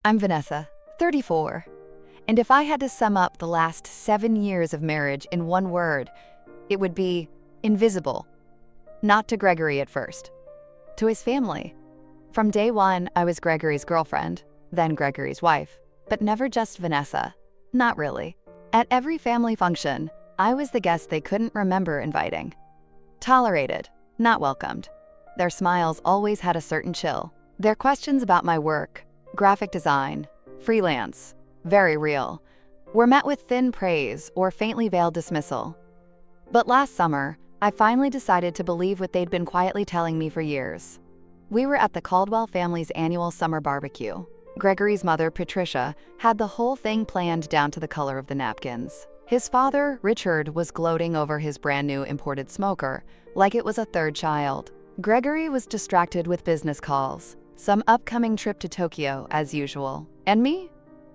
I'm Vanessa, 34, and if I had to sum up the last 7 years of marriage in one word, it would be invisible. Not to Gregory at first, to his family. From day one, I was Gregory's girlfriend, then Gregory's wife, but never just Vanessa. Not really. At every family function, I was the guest they couldn't remember inviting. Tolerated, not welcomed. Their smiles always had a certain chill. Their questions about my work, graphic design, freelance, very real, were met with thin praise or faintly veiled dismissal. But last summer, I finally decided to believe what they'd been quietly telling me for years. We were at the Caldwell family's annual summer barbecue. Gregory's mother, Patricia, had the whole thing planned down to the color of the napkins. His father, Richard, was gloating over his brand new imported smoker, like it was a third child. Gregory was distracted with business calls, some upcoming trip to Tokyo, as usual. And me?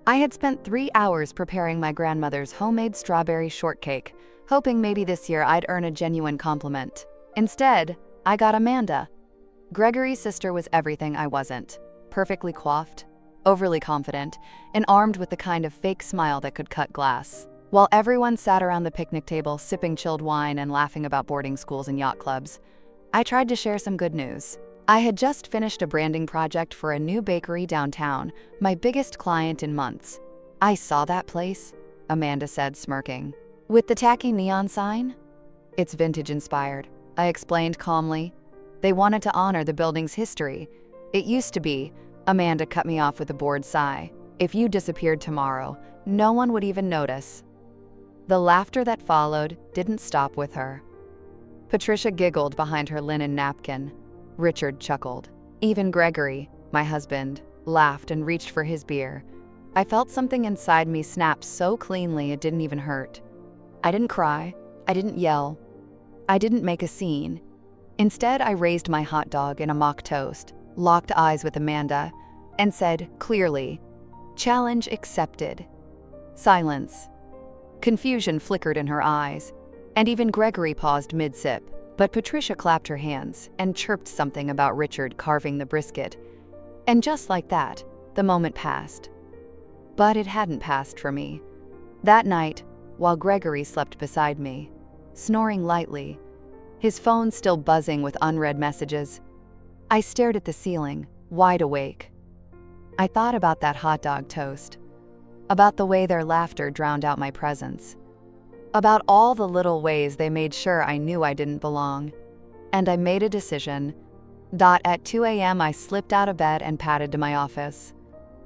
I had spent 3 hours preparing my grandmother's homemade strawberry shortcake, hoping maybe this year I'd earn a genuine compliment. Instead, I got Amanda. Gregory's sister was everything I wasn't. Perfectly coiffed, overly confident, and armed with the kind of fake smile that could cut glass. While everyone sat around the picnic table sipping chilled wine and laughing about boarding schools and yacht clubs, I tried to share some good news. I had just finished a branding project for a new bakery downtown, my biggest client in months. "I saw that place," Amanda said, smirking. "With the tacky neon sign?" "It's vintage-inspired," I explained calmly. "They wanted to honor the building's history. It used to be," Amanda cut me off with a bored sigh, "if you disappeared tomorrow, no one would even notice." The laughter that followed didn't stop with her. Patricia giggled behind her linen napkin. Richard chuckled. Even Gregory, my husband, laughed and reached for his beer. I felt something inside me snap so cleanly it didn't even hurt. I didn't cry. I didn't yell. I didn't make a scene. Instead, I raised my hot dog in a mock toast, locked eyes with Amanda, and said clearly, "Challenge accepted." Silence. Confusion flickered in her eyes, and even Gregory paused mid-sip. But Patricia clapped her hands and chirped something about Richard carving the brisket. And just like that, the moment passed. But it hadn't passed for me. That night, while Gregory slept beside me, snoring lightly, his phone still buzzing with unread messages, I stared at the ceiling, wide awake. I thought about that hot dog toast, about the way their laughter drowned out my presence, about all the little ways they made sure I knew I didn't belong. And I made a decision. At 2 a.m. I slipped out of bed and padded to my office.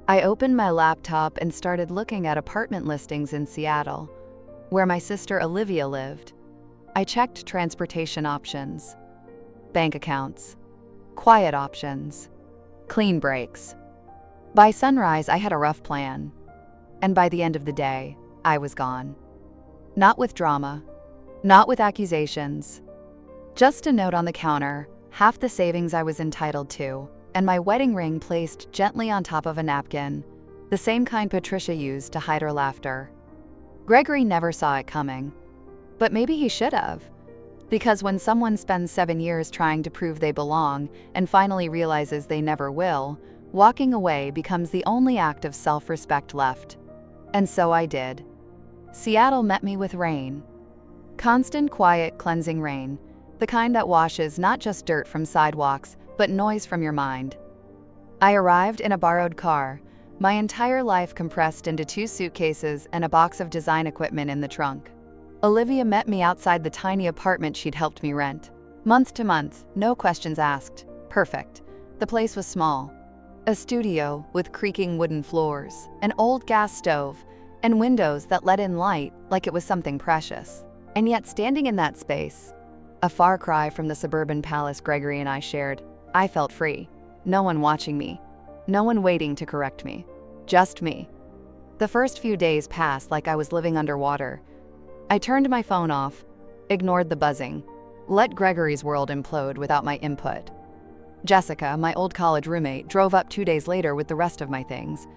I opened my laptop and started looking at apartment listings in Seattle, where my sister Olivia lived. I checked transportation options, bank accounts, quiet options, clean breaks. By sunrise, I had a rough plan. And by the end of the day, I was gone. Not with drama, not with accusations. Just a note on the counter, half the savings I was entitled to, and my wedding ring placed gently on top of a napkin, the same kind Patricia used to hide her laughter. Gregory never saw it coming, but maybe he should have. Because when someone spends 7 years trying to prove they belong and finally realizes they never will, walking away becomes the only act of self-respect left. And so I did. Seattle met me with rain. Constant, quiet, cleansing rain, the kind that washes not just dirt from sidewalks, but noise from your mind. I arrived in a borrowed car, my entire life compressed into 2 suitcases and a box of design equipment in the trunk. Olivia met me outside the tiny apartment she'd helped me rent. Month to month, no questions asked. Perfect. The place was small. A studio with creaking wooden floors, an old gas stove, and windows that let in light like it was something precious. And yet standing in that space, a far cry from the suburban palace Gregory and I shared, I felt free. No one watching me, no one waiting to correct me, just me. The first few days passed like I was living underwater. I turned my phone off, ignored the buzzing, let Gregory's world implode without my input. Jessica, my old college roommate, drove up 2 days later with the rest of my things.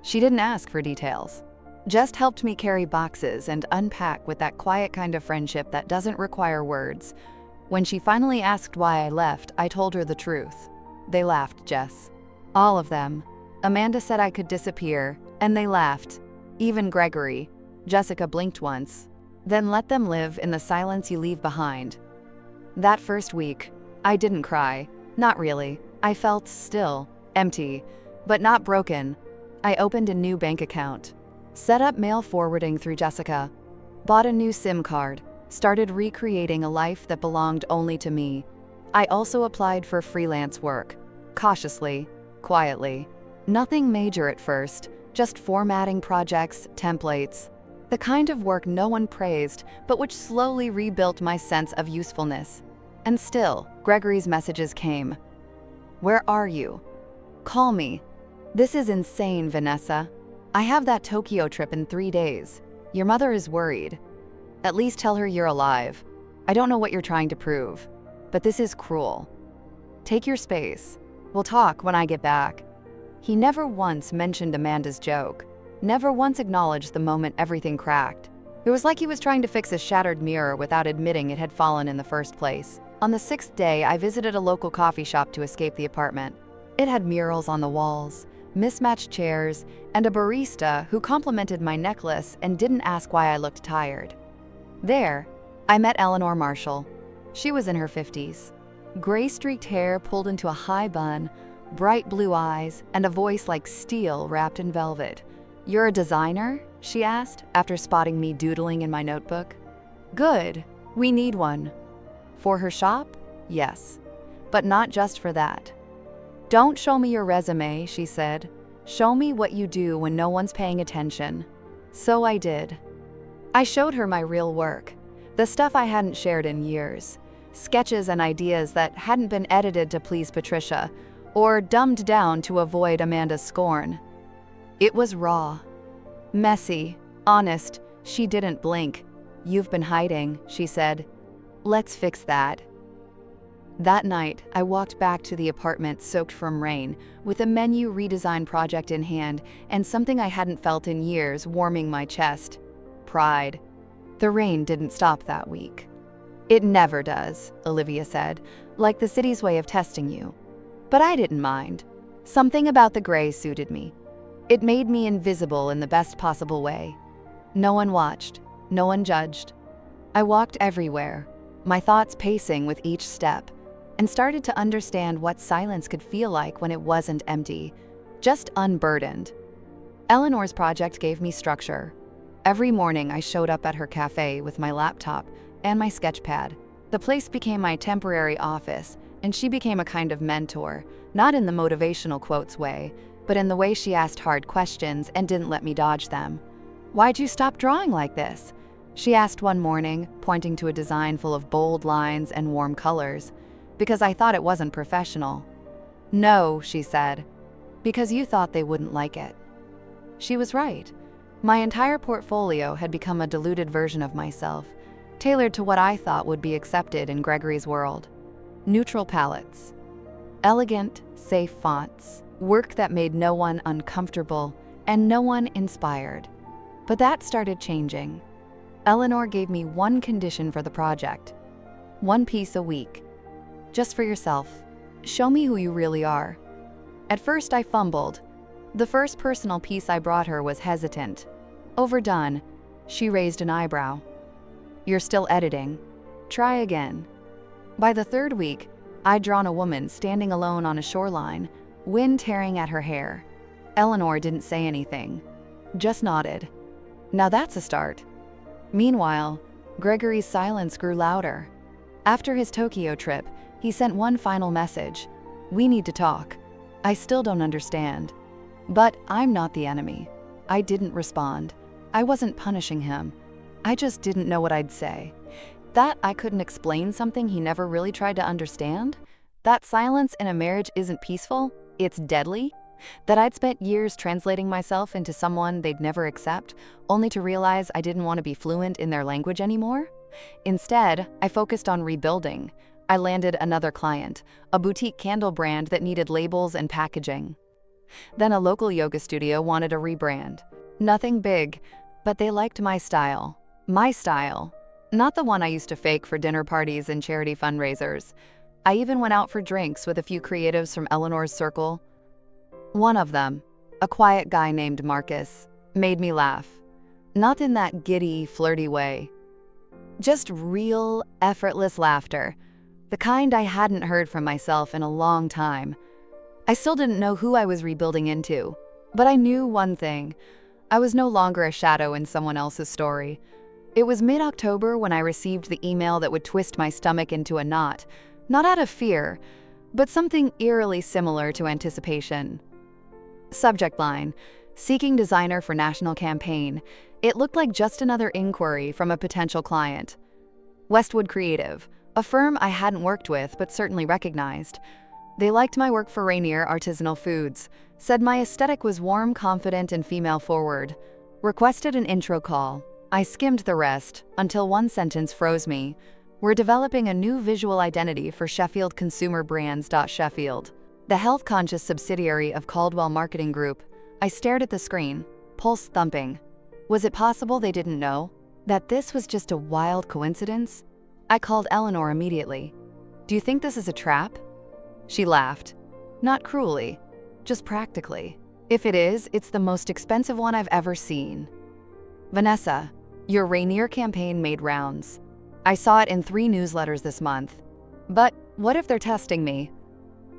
She didn't ask for details. Just helped me carry boxes and unpack with that quiet kind of friendship that doesn't require words. When she finally asked why I left, I told her the truth. They laughed, Jess. All of them. Amanda said I could disappear, and they laughed. Even Gregory. Jessica blinked once. Then let them live in the silence you leave behind. That first week, I didn't cry. Not really. I felt still, empty, but not broken. I opened a new bank account, set up mail forwarding through Jessica, bought a new SIM card, started recreating a life that belonged only to me. I also applied for freelance work, cautiously, quietly. Nothing major at first, just formatting projects, templates. The kind of work no one praised, but which slowly rebuilt my sense of usefulness. And still, Gregory's messages came. Where are you? Call me. This is insane, Vanessa. I have that Tokyo trip in 3 days. Your mother is worried. At least tell her you're alive. I don't know what you're trying to prove, but this is cruel. Take your space. We'll talk when I get back. He never once mentioned Amanda's joke, never once acknowledged the moment everything cracked. It was like he was trying to fix a shattered mirror without admitting it had fallen in the first place. On the 6th day, I visited a local coffee shop to escape the apartment. It had murals on the walls, mismatched chairs, and a barista who complimented my necklace and didn't ask why I looked tired. There, I met Eleanor Marshall. She was in her 50s. Gray-streaked hair pulled into a high bun, bright blue eyes, and a voice like steel wrapped in velvet. "You're a designer?" she asked, after spotting me doodling in my notebook. "Good. We need one." For her shop? Yes. But not just for that. "Don't show me your resume," she said. "Show me what you do when no one's paying attention." So I did. I showed her my real work, the stuff I hadn't shared in years, sketches and ideas that hadn't been edited to please Patricia, or dumbed down to avoid Amanda's scorn. It was raw, messy, honest. She didn't blink. "You've been hiding," she said. "Let's fix that." That night, I walked back to the apartment soaked from rain, with a menu redesign project in hand and something I hadn't felt in years warming my chest: pride. The rain didn't stop that week. "It never does," Olivia said, "like the city's way of testing you." But I didn't mind. Something about the gray suited me. It made me invisible in the best possible way. No one watched, no one judged. I walked everywhere, my thoughts pacing with each step, and started to understand what silence could feel like when it wasn't empty, just unburdened. Eleanor's project gave me structure. Every morning I showed up at her cafe with my laptop and my sketch pad. The place became my temporary office, and she became a kind of mentor, not in the motivational quotes way, but in the way she asked hard questions and didn't let me dodge them. "Why'd you stop drawing like this?" she asked one morning, pointing to a design full of bold lines and warm colors. "Because I thought it wasn't professional." "No," she said, "because you thought they wouldn't like it." She was right. My entire portfolio had become a diluted version of myself, tailored to what I thought would be accepted in Gregory's world. Neutral palettes, elegant, safe fonts, work that made no one uncomfortable and no one inspired. But that started changing. Eleanor gave me one condition for the project: 1 piece a week. Just for yourself. Show me who you really are. At first I fumbled. The first personal piece I brought her was hesitant. Overdone. She raised an eyebrow. "You're still editing. Try again." By the 3rd week, I'd drawn a woman standing alone on a shoreline, wind tearing at her hair. Eleanor didn't say anything, just nodded. Now that's a start. Meanwhile, Gregory's silence grew louder. After his Tokyo trip, he sent one final message: "We need to talk. I still don't understand." But I'm not the enemy. I didn't respond. I wasn't punishing him. I just didn't know what I'd say. That I couldn't explain something he never really tried to understand? That silence in a marriage isn't peaceful, it's deadly? That I'd spent years translating myself into someone they'd never accept, only to realize I didn't want to be fluent in their language anymore? Instead, I focused on rebuilding. I landed another client, a boutique candle brand that needed labels and packaging. Then a local yoga studio wanted a rebrand. Nothing big, but they liked my style. My style. Not the one I used to fake for dinner parties and charity fundraisers. I even went out for drinks with a few creatives from Eleanor's circle. One of them, a quiet guy named Marcus, made me laugh. Not in that giddy, flirty way. Just real, effortless laughter, the kind I hadn't heard from myself in a long time. I still didn't know who I was rebuilding into, but I knew one thing. I was no longer a shadow in someone else's story. It was mid-October when I received the email that would twist my stomach into a knot, not out of fear, but something eerily similar to anticipation. Subject line: seeking designer for national campaign. It looked like just another inquiry from a potential client. Westwood Creative, a firm I hadn't worked with but certainly recognized. They liked my work for Rainier Artisanal Foods, said my aesthetic was warm, confident, and female-forward. Requested an intro call. I skimmed the rest until one sentence froze me. We're developing a new visual identity for Sheffield Consumer Brands. Sheffield, the health-conscious subsidiary of Caldwell Marketing Group. I stared at the screen, pulse thumping. Was it possible they didn't know? That this was just a wild coincidence? I called Eleanor immediately. Do you think this is a trap? She laughed. Not cruelly, just practically. If it is, it's the most expensive one I've ever seen. Vanessa, your Rainier campaign made rounds. I saw it in 3 newsletters this month. But what if they're testing me?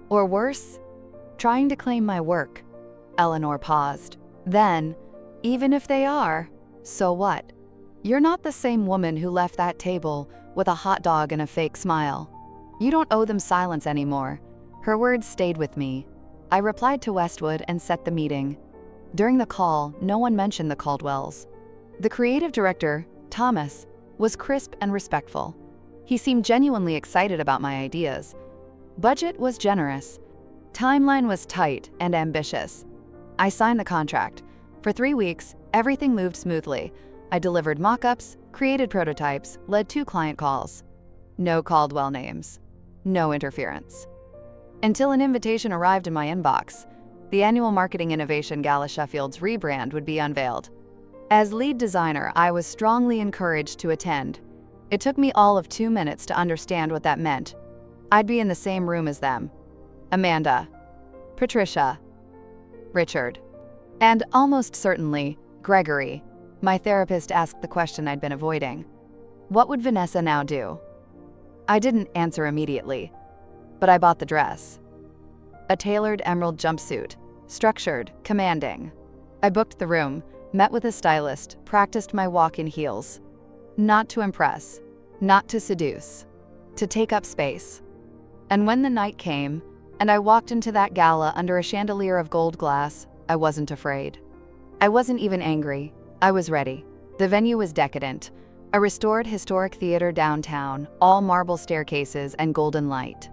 Or worse, trying to claim my work? Eleanor paused. Then, even if they are, so what? You're not the same woman who left that table with a hot dog and a fake smile. You don't owe them silence anymore. Her words stayed with me. I replied to Westwood and set the meeting. During the call, no one mentioned the Caldwells. The creative director, Thomas, was crisp and respectful. He seemed genuinely excited about my ideas. Budget was generous. Timeline was tight and ambitious. I signed the contract. For 3 weeks, everything moved smoothly. I delivered mock-ups, created prototypes, led 2 client calls. No Caldwell names. No interference. Until an invitation arrived in my inbox. The annual Marketing Innovation Gala Sheffield's rebrand would be unveiled. As lead designer, I was strongly encouraged to attend. It took me all of 2 minutes to understand what that meant. I'd be in the same room as them. Amanda, Patricia, Richard, and almost certainly, Gregory. My therapist asked the question I'd been avoiding. What would Vanessa now do? I didn't answer immediately, but I bought the dress. A tailored emerald jumpsuit, structured, commanding. I booked the room, met with a stylist, practiced my walk in heels. Not to impress, not to seduce, to take up space. And when the night came, and I walked into that gala under a chandelier of gold glass, I wasn't afraid. I wasn't even angry. I was ready. The venue was decadent. A restored historic theater downtown, all marble staircases and golden light.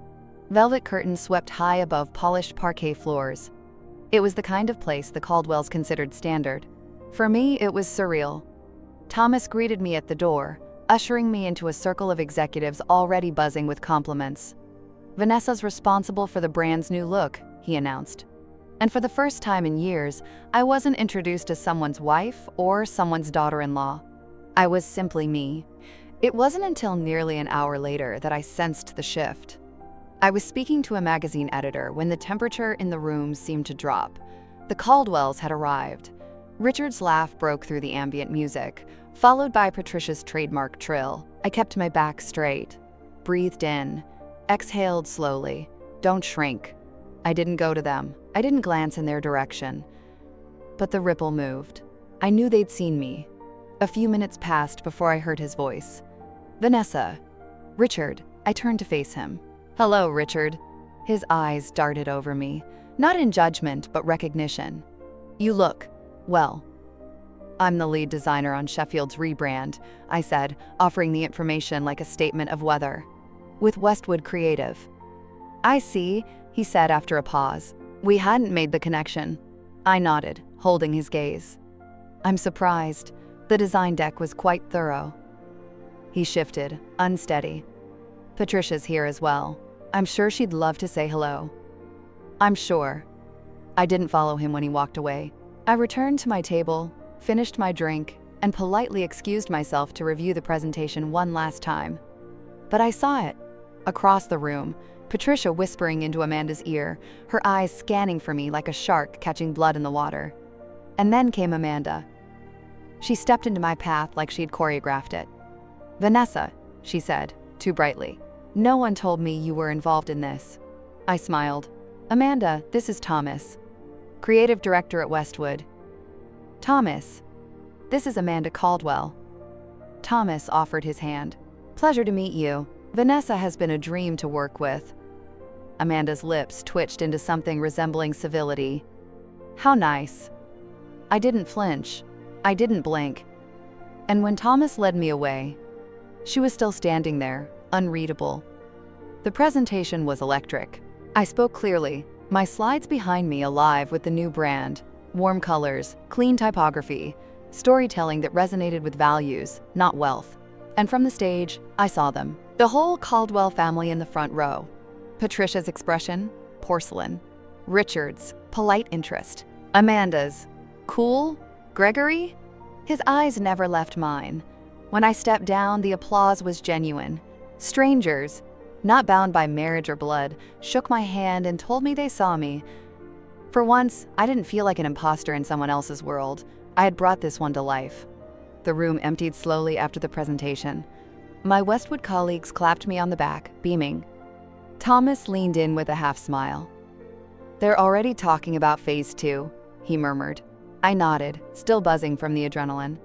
Velvet curtains swept high above polished parquet floors. It was the kind of place the Caldwells considered standard. For me, it was surreal. Thomas greeted me at the door, ushering me into a circle of executives already buzzing with compliments. Vanessa's responsible for the brand's new look, he announced. And for the first time in years, I wasn't introduced as someone's wife or someone's daughter-in-law. I was simply me. It wasn't until nearly an hour later that I sensed the shift. I was speaking to a magazine editor when the temperature in the room seemed to drop. The Caldwells had arrived. Richard's laugh broke through the ambient music, followed by Patricia's trademark trill. I kept my back straight, breathed in, exhaled slowly. Don't shrink. I didn't go to them. I didn't glance in their direction. But the ripple moved. I knew they'd seen me. A few minutes passed before I heard his voice. Vanessa. Richard. I turned to face him. Hello, Richard. His eyes darted over me, not in judgment, but recognition. You look, well. I'm the lead designer on Sheffield's rebrand, I said, offering the information like a statement of weather. With Westwood Creative. I see, he said after a pause. We hadn't made the connection. I nodded, holding his gaze. I'm surprised. The design deck was quite thorough. He shifted, unsteady. Patricia's here as well. I'm sure she'd love to say hello. I'm sure. I didn't follow him when he walked away. I returned to my table, finished my drink, and politely excused myself to review the presentation one last time. But I saw it. Across the room, Patricia whispering into Amanda's ear, her eyes scanning for me like a shark catching blood in the water. And then came Amanda. She stepped into my path like she'd choreographed it. "Vanessa," she said, too brightly. "No one told me you were involved in this." I smiled. "Amanda, this is Thomas, creative director at Westwood." "Thomas, this is Amanda Caldwell." Thomas offered his hand. "Pleasure to meet you. Vanessa has been a dream to work with." Amanda's lips twitched into something resembling civility. "How nice." I didn't flinch. I didn't blink. And when Thomas led me away, she was still standing there, unreadable. The presentation was electric. I spoke clearly, my slides behind me alive with the new brand, warm colors, clean typography, storytelling that resonated with values, not wealth. And from the stage, I saw them. The whole Caldwell family in the front row. Patricia's expression, porcelain. Richard's, polite interest. Amanda's, cool. Gregory? His eyes never left mine. When I stepped down, the applause was genuine. Strangers, not bound by marriage or blood, shook my hand and told me they saw me. For once, I didn't feel like an imposter in someone else's world. I had brought this one to life. The room emptied slowly after the presentation. My Westwood colleagues clapped me on the back, beaming. Thomas leaned in with a half smile. "They're already talking about phase 2, he murmured. I nodded, still buzzing from the adrenaline.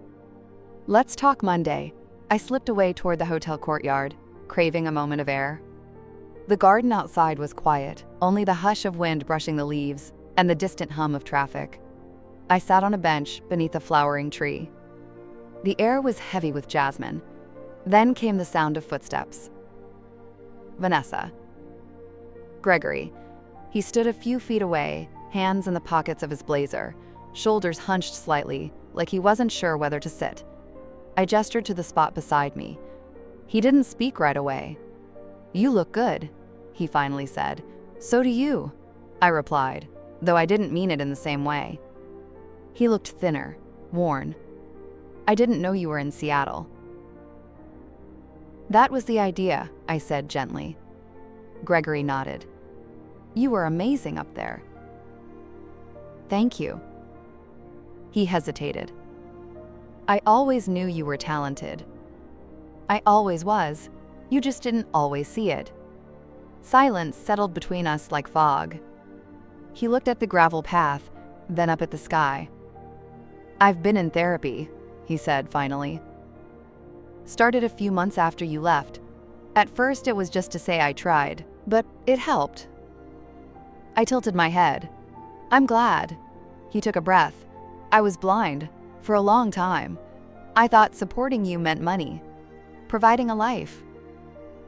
"Let's talk Monday." I slipped away toward the hotel courtyard, craving a moment of air. The garden outside was quiet, only the hush of wind brushing the leaves and the distant hum of traffic. I sat on a bench beneath a flowering tree. The air was heavy with jasmine. Then came the sound of footsteps. Vanessa. Gregory. He stood a few feet away, hands in the pockets of his blazer, shoulders hunched slightly, like he wasn't sure whether to sit. I gestured to the spot beside me. He didn't speak right away. "You look good," he finally said. "So do you," I replied, though I didn't mean it in the same way. He looked thinner, worn. "I didn't know you were in Seattle." "That was the idea," I said gently. Gregory nodded. "You were amazing up there." "Thank you." He hesitated. "I always knew you were talented." "I always was. You just didn't always see it." Silence settled between us like fog. He looked at the gravel path, then up at the sky. "I've been in therapy," he said finally. "Started a few months after you left. At first it was just to say I tried, but it helped." I tilted my head. "I'm glad." He took a breath. "I was blind for a long time. I thought supporting you meant money, providing a life.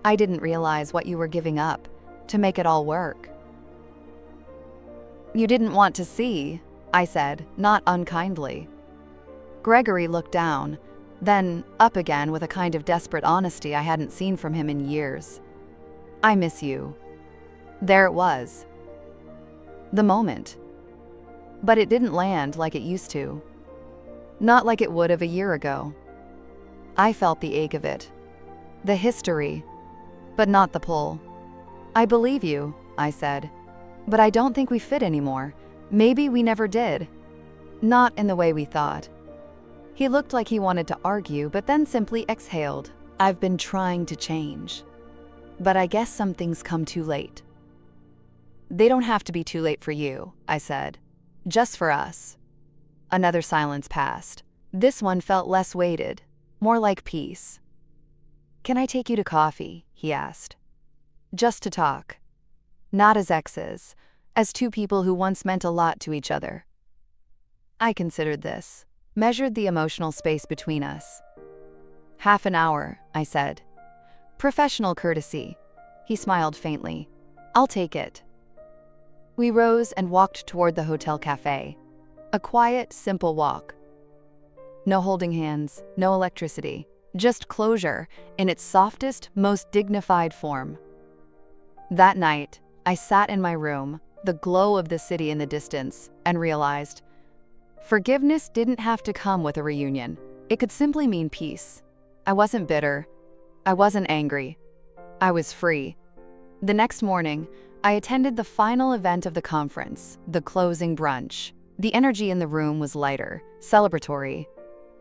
I didn't realize what you were giving up to make it all work." "You didn't want to see," I said, not unkindly. Gregory looked down, then up again with a kind of desperate honesty I hadn't seen from him in years. "I miss you." There it was. The moment. But it didn't land like it used to. Not like it would have a year ago. I felt the ache of it. The history, but not the pull. "I believe you," I said, "but I don't think we fit anymore. Maybe we never did. Not in the way we thought." He looked like he wanted to argue, but then simply exhaled. "I've been trying to change. But I guess some things come too late." "They don't have to be too late for you," I said. "Just for us." Another silence passed. This one felt less weighted, more like peace. "Can I take you to coffee?" he asked. "Just to talk. Not as exes, as two people who once meant a lot to each other." I considered this, measured the emotional space between us. "Half an hour," I said. "Professional courtesy." He smiled faintly. "I'll take it." We rose and walked toward the hotel cafe. A quiet, simple walk. No holding hands, no electricity, just closure in its softest, most dignified form. That night, I sat in my room, the glow of the city in the distance, and realized forgiveness didn't have to come with a reunion. It could simply mean peace. I wasn't bitter. I wasn't angry. I was free. The next morning, I attended the final event of the conference, the closing brunch. The energy in the room was lighter, celebratory.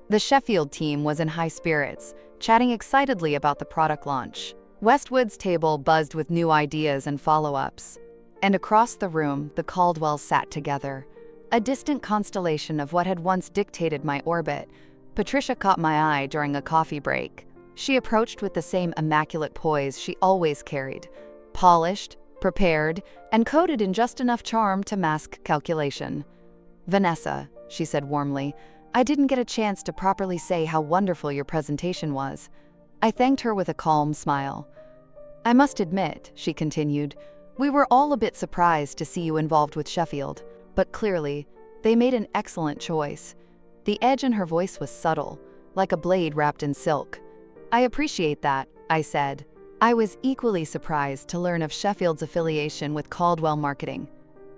The Sheffield team was in high spirits, chatting excitedly about the product launch. Westwood's table buzzed with new ideas and follow-ups. And across the room, the Caldwells sat together, a distant constellation of what had once dictated my orbit. Patricia caught my eye during a coffee break. She approached with the same immaculate poise she always carried, polished, prepared, and coded in just enough charm to mask calculation. "Vanessa," she said warmly, "I didn't get a chance to properly say how wonderful your presentation was." I thanked her with a calm smile. "I must admit," she continued, "we were all a bit surprised to see you involved with Sheffield, but clearly, they made an excellent choice." The edge in her voice was subtle, like a blade wrapped in silk. "I appreciate that," I said. I was equally surprised to learn of Sheffield's affiliation with Caldwell Marketing.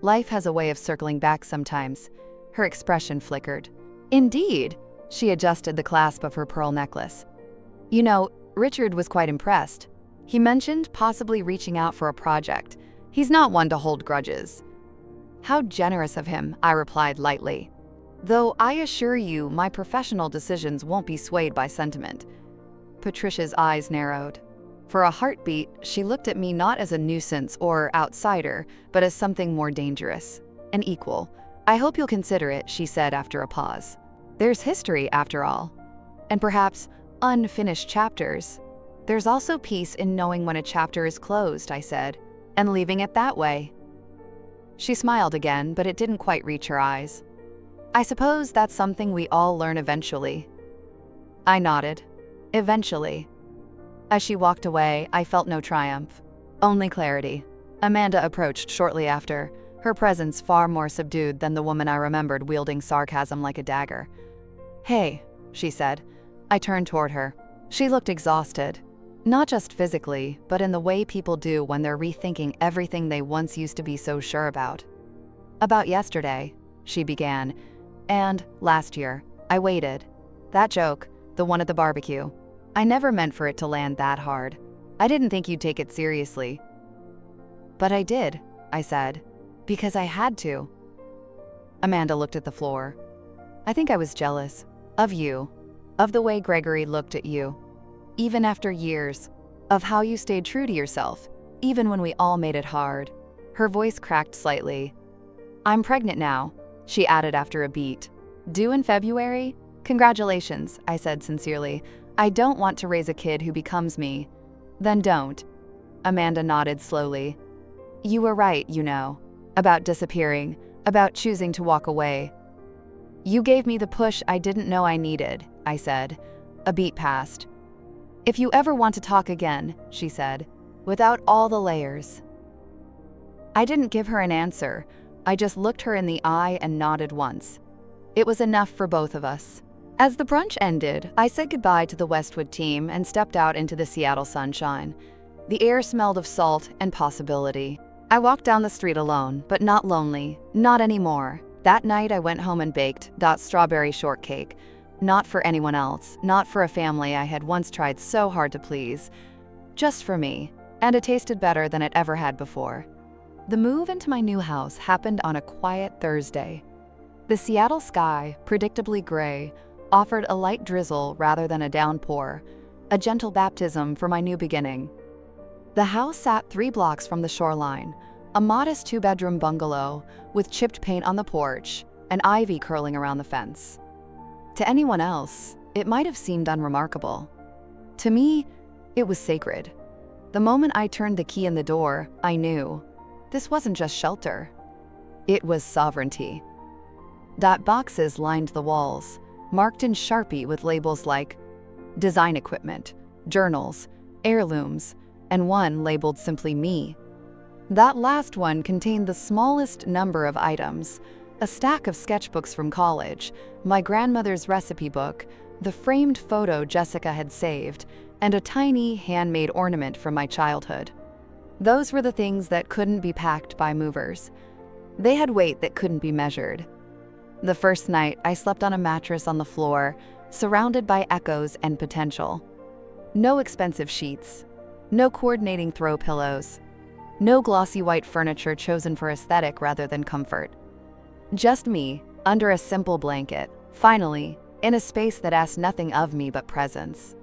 Life has a way of circling back sometimes. Her expression flickered. "Indeed," she adjusted the clasp of her pearl necklace. "You know, Richard was quite impressed. He mentioned possibly reaching out for a project. He's not one to hold grudges." "How generous of him," I replied lightly. "Though I assure you my professional decisions won't be swayed by sentiment." Patricia's eyes narrowed. For a heartbeat, she looked at me not as a nuisance or outsider, but as something more dangerous. An equal. "I hope you'll consider it," she said after a pause. "There's history, after all. And perhaps unfinished chapters. There's also peace in knowing when a chapter is closed," I said, "and leaving it that way." She smiled again, but it didn't quite reach her eyes. "I suppose that's something we all learn eventually." I nodded. Eventually. As she walked away, I felt no triumph, only clarity. Amanda approached shortly after, her presence far more subdued than the woman I remembered wielding sarcasm like a dagger. "Hey," she said. I turned toward her. She looked exhausted, not just physically, but in the way people do when they're rethinking everything they once used to be so sure about. "About yesterday," she began, "and last year." I waited. "That joke, the one at the barbecue. I never meant for it to land that hard. I didn't think you'd take it seriously." "But I did," I said, "because I had to." Amanda looked at the floor. "I think I was jealous. Of you. Of the way Gregory looked at you. Even after years. Of how you stayed true to yourself, even when we all made it hard." Her voice cracked slightly. "I'm pregnant now," she added after a beat. "Due in February? Congratulations," I said sincerely. "I don't want to raise a kid who becomes me." "Then don't." Amanda nodded slowly. "You were right, you know. About disappearing, about choosing to walk away. You gave me the push I didn't know I needed," I said. A beat passed. "If you ever want to talk again," she said, "without all the layers." I didn't give her an answer. I just looked her in the eye and nodded once. It was enough for both of us. As the brunch ended, I said goodbye to the Westwood team and stepped out into the Seattle sunshine. The air smelled of salt and possibility. I walked down the street alone, but not lonely, not anymore. That night I went home and baked that strawberry shortcake. Not for anyone else, not for a family I had once tried so hard to please. Just for me, and it tasted better than it ever had before. The move into my new house happened on a quiet Thursday. The Seattle sky, predictably gray, offered a light drizzle rather than a downpour, a gentle baptism for my new beginning. The house sat 3 blocks from the shoreline, a modest 2-bedroom bungalow with chipped paint on the porch and ivy curling around the fence. To anyone else, it might have seemed unremarkable. To me, it was sacred. The moment I turned the key in the door, I knew this wasn't just shelter. It was sovereignty. Boxes lined the walls, marked in Sharpie with labels like design equipment, journals, heirlooms, and one labeled simply me. That last one contained the smallest number of items: a stack of sketchbooks from college, my grandmother's recipe book, the framed photo Jessica had saved, and a tiny handmade ornament from my childhood. Those were the things that couldn't be packed by movers. They had weight that couldn't be measured. The first night, I slept on a mattress on the floor, surrounded by echoes and potential. No expensive sheets, no coordinating throw pillows, No glossy white furniture chosen for aesthetic rather than comfort. Just me, under a simple blanket, finally, in a space that asked nothing of me but presence.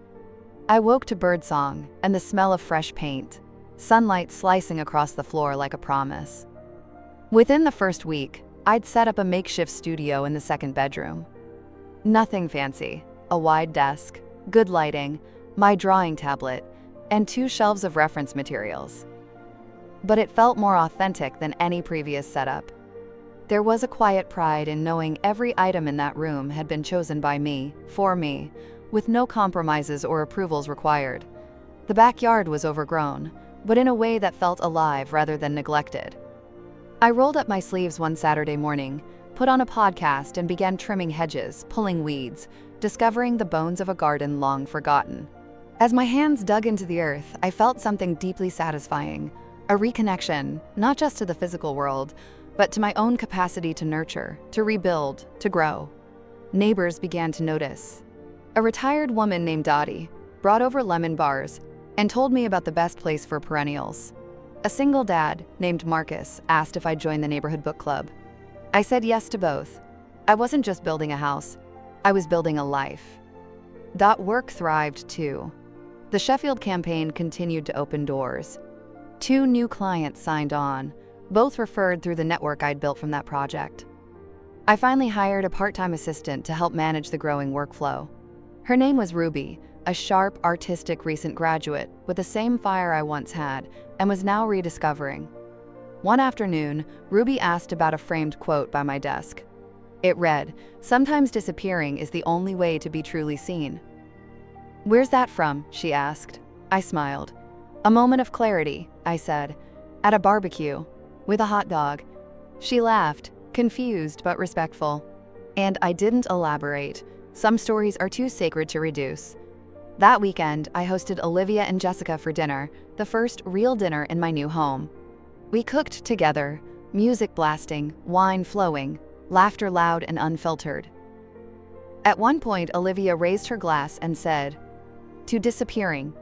I woke to birdsong and the smell of fresh paint, sunlight slicing across the floor like a promise. Within the first week, I'd set up a makeshift studio in the second bedroom. Nothing fancy, a wide desk, good lighting, my drawing tablet, and 2 shelves of reference materials. But it felt more authentic than any previous setup. There was a quiet pride in knowing every item in that room had been chosen by me, for me, with no compromises or approvals required. The backyard was overgrown, but in a way that felt alive rather than neglected. I rolled up my sleeves one Saturday morning, put on a podcast, and began trimming hedges, pulling weeds, discovering the bones of a garden long forgotten. As my hands dug into the earth, I felt something deeply satisfying, a reconnection, not just to the physical world, but to my own capacity to nurture, to rebuild, to grow. Neighbors began to notice. A retired woman named Dottie brought over lemon bars and told me about the best place for perennials. A single dad named Marcus asked if I'd join the neighborhood book club. I said yes to both. I wasn't just building a house, I was building a life. That work thrived too. The Sheffield campaign continued to open doors. 2 new clients signed on, both referred through the network I'd built from that project. I finally hired a part-time assistant to help manage the growing workflow. Her name was Ruby, a sharp, artistic recent graduate with the same fire I once had and was now rediscovering. One afternoon, Ruby asked about a framed quote by my desk. It read, "Sometimes disappearing is the only way to be truly seen." "Where's that from?" she asked. I smiled. "A moment of clarity," I said. "At a barbecue, with a hot dog." She laughed, confused but respectful. And I didn't elaborate. Some stories are too sacred to reduce. That weekend, I hosted Olivia and Jessica for dinner, the first real dinner in my new home. We cooked together, music blasting, wine flowing, laughter loud and unfiltered. At one point, Olivia raised her glass and said, "To disappearing,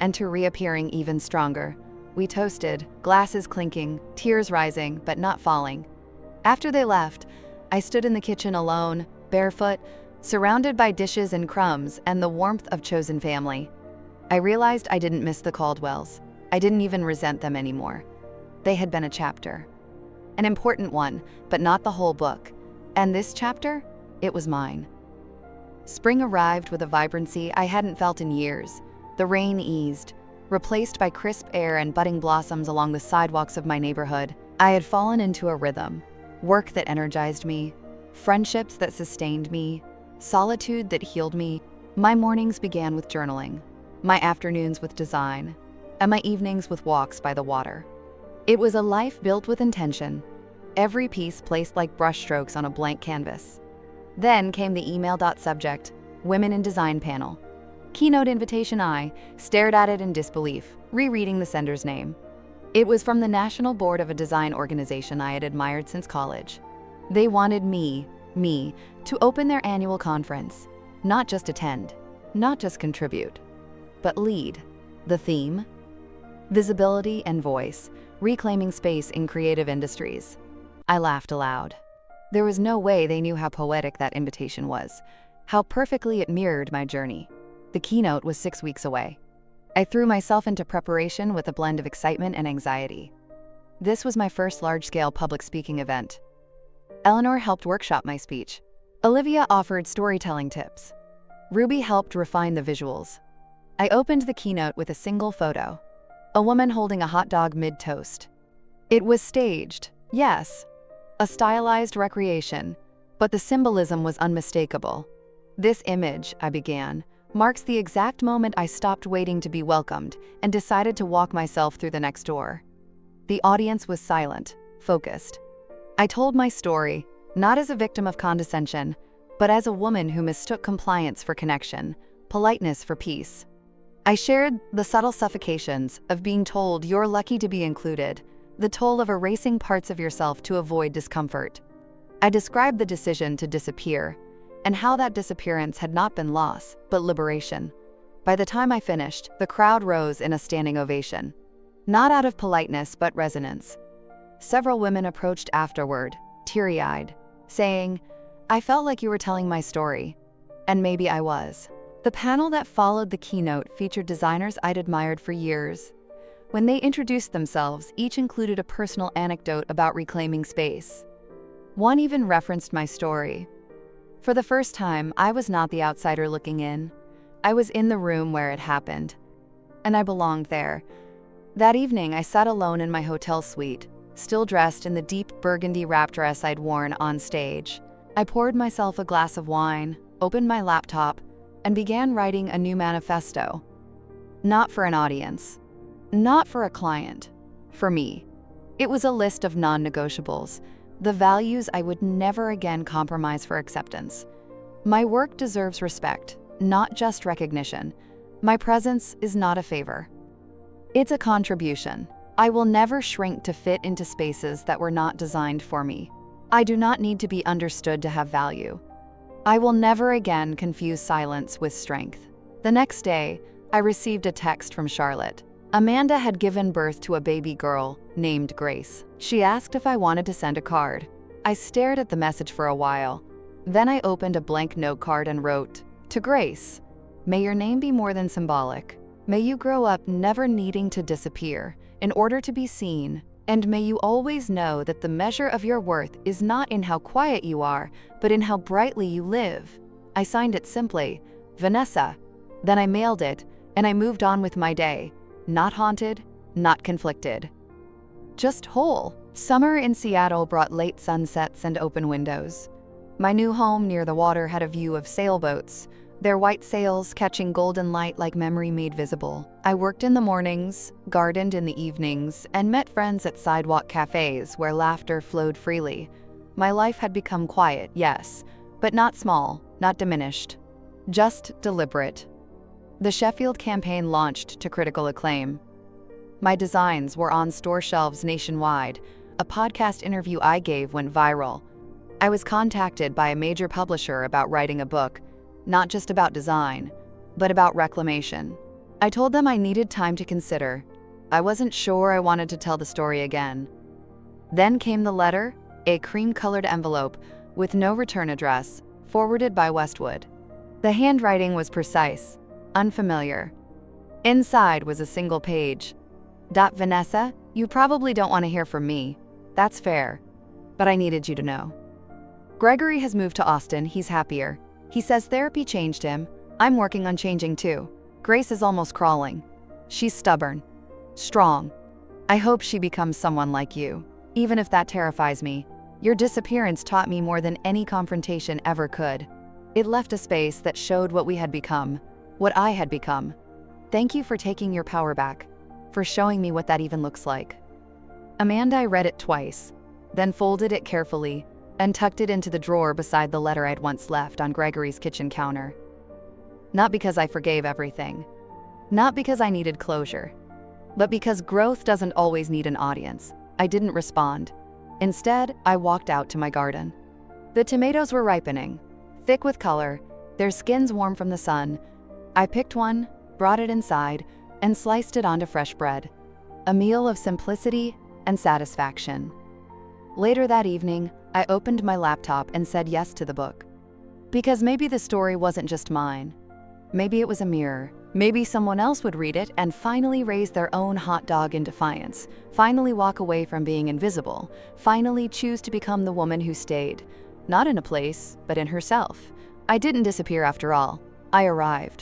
and to reappearing even stronger." We toasted, glasses clinking, tears rising but not falling. After they left, I stood in the kitchen alone, barefoot, surrounded by dishes and crumbs and the warmth of chosen family. I realized I didn't miss the Caldwells. I didn't even resent them anymore. They had been a chapter. An important one, but not the whole book. And this chapter, it was mine. Spring arrived with a vibrancy I hadn't felt in years. The rain eased, replaced by crisp air and budding blossoms along the sidewalks of my neighborhood. I had fallen into a rhythm. Work that energized me, friendships that sustained me, solitude that healed me. My mornings began with journaling, my afternoons with design, and my evenings with walks by the water. It was a life built with intention, every piece placed like brushstrokes on a blank canvas. Then came the email.subject, Women in Design panel. Keynote invitation. I stared at it in disbelief, rereading the sender's name. It was from the National Board of a design organization I had admired since college. They wanted me, to open their annual conference, not just attend, not just contribute, but lead. The theme? Visibility and voice, reclaiming space in creative industries. I laughed aloud. There was no way they knew how poetic that invitation was, how perfectly it mirrored my journey. The keynote was 6 weeks away. I threw myself into preparation with a blend of excitement and anxiety. This was my first large-scale public speaking event. Eleanor helped workshop my speech. Olivia offered storytelling tips. Ruby helped refine the visuals. I opened the keynote with a single photo, a woman holding a hot dog mid-toast. It was staged, yes, a stylized recreation, but the symbolism was unmistakable. "This image," I began, "marks the exact moment I stopped waiting to be welcomed and decided to walk myself through the next door." The audience was silent, focused. I told my story, not as a victim of condescension, but as a woman who mistook compliance for connection, politeness for peace. I shared the subtle suffocations of being told you're lucky to be included, the toll of erasing parts of yourself to avoid discomfort. I described the decision to disappear, and how that disappearance had not been loss, but liberation. By the time I finished, the crowd rose in a standing ovation. not out of politeness but resonance. Several women approached afterward, teary-eyed, saying, "I felt like you were telling my story." And maybe I was. The panel that followed the keynote featured designers I'd admired for years. When they introduced themselves, each included a personal anecdote about reclaiming space. One even referenced my story. For the first time, I was not the outsider looking in. I was in the room where it happened. And I belonged there. That evening, I sat alone in my hotel suite, still dressed in the deep burgundy wrap dress I'd worn on stage. I poured myself a glass of wine, opened my laptop, and began writing a new manifesto. Not for an audience. Not for a client. For me. It was a list of non-negotiables, the values I would never again compromise for acceptance. My work deserves respect, not just recognition. My presence is not a favor. It's a contribution. I will never shrink to fit into spaces that were not designed for me. I do not need to be understood to have value. I will never again confuse silence with strength. The next day, I received a text from Charlotte. Amanda had given birth to a baby girl named Grace. She asked if I wanted to send a card. I stared at the message for a while. Then I opened a blank note card and wrote, "To Grace, may your name be more than symbolic. May you grow up never needing to disappear in order to be seen, and may you always know that the measure of your worth is not in how quiet you are, but in how brightly you live." I signed it simply, Vanessa. Then I mailed it, and I moved on with my day. Not haunted, not conflicted. Just whole. Summer in Seattle brought late sunsets and open windows. My new home near the water had a view of sailboats, their white sails catching golden light like memory made visible. I worked in the mornings, gardened in the evenings, and met friends at sidewalk cafes where laughter flowed freely. My life had become quiet, yes, but not small, not diminished. Just deliberate. The Sheffield campaign launched to critical acclaim. My designs were on store shelves nationwide. A podcast interview I gave went viral. I was contacted by a major publisher about writing a book, not just about design, but about reclamation. I told them I needed time to consider. I wasn't sure I wanted to tell the story again. Then came the letter, a cream-colored envelope with no return address, forwarded by Westwood. The handwriting was precise, unfamiliar. Inside was a single page. Vanessa, you probably don't want to hear from me. That's fair. But I needed you to know. Gregory has moved to Austin. He's happier. He says therapy changed him. I'm working on changing too. Grace is almost crawling. She's stubborn. Strong. I hope she becomes someone like you. Even if that terrifies me. Your disappearance taught me more than any confrontation ever could. It left a space that showed what we had become. What I had become. Thank you for taking your power back, for showing me what that even looks like. Amanda read it twice, then folded it carefully and tucked it into the drawer beside the letter I'd once left on Gregory's kitchen counter. Not because I forgave everything, not because I needed closure, but because growth doesn't always need an audience. I didn't respond. Instead, I walked out to my garden. The tomatoes were ripening, thick with color, their skins warm from the sun. I picked one, brought it inside, and sliced it onto fresh bread. A meal of simplicity and satisfaction. Later that evening, I opened my laptop and said yes to the book. Because maybe the story wasn't just mine. Maybe it was a mirror. Maybe someone else would read it and finally raise their own hot dog in defiance, finally walk away from being invisible, finally choose to become the woman who stayed. Not in a place, but in herself. I didn't disappear after all. I arrived.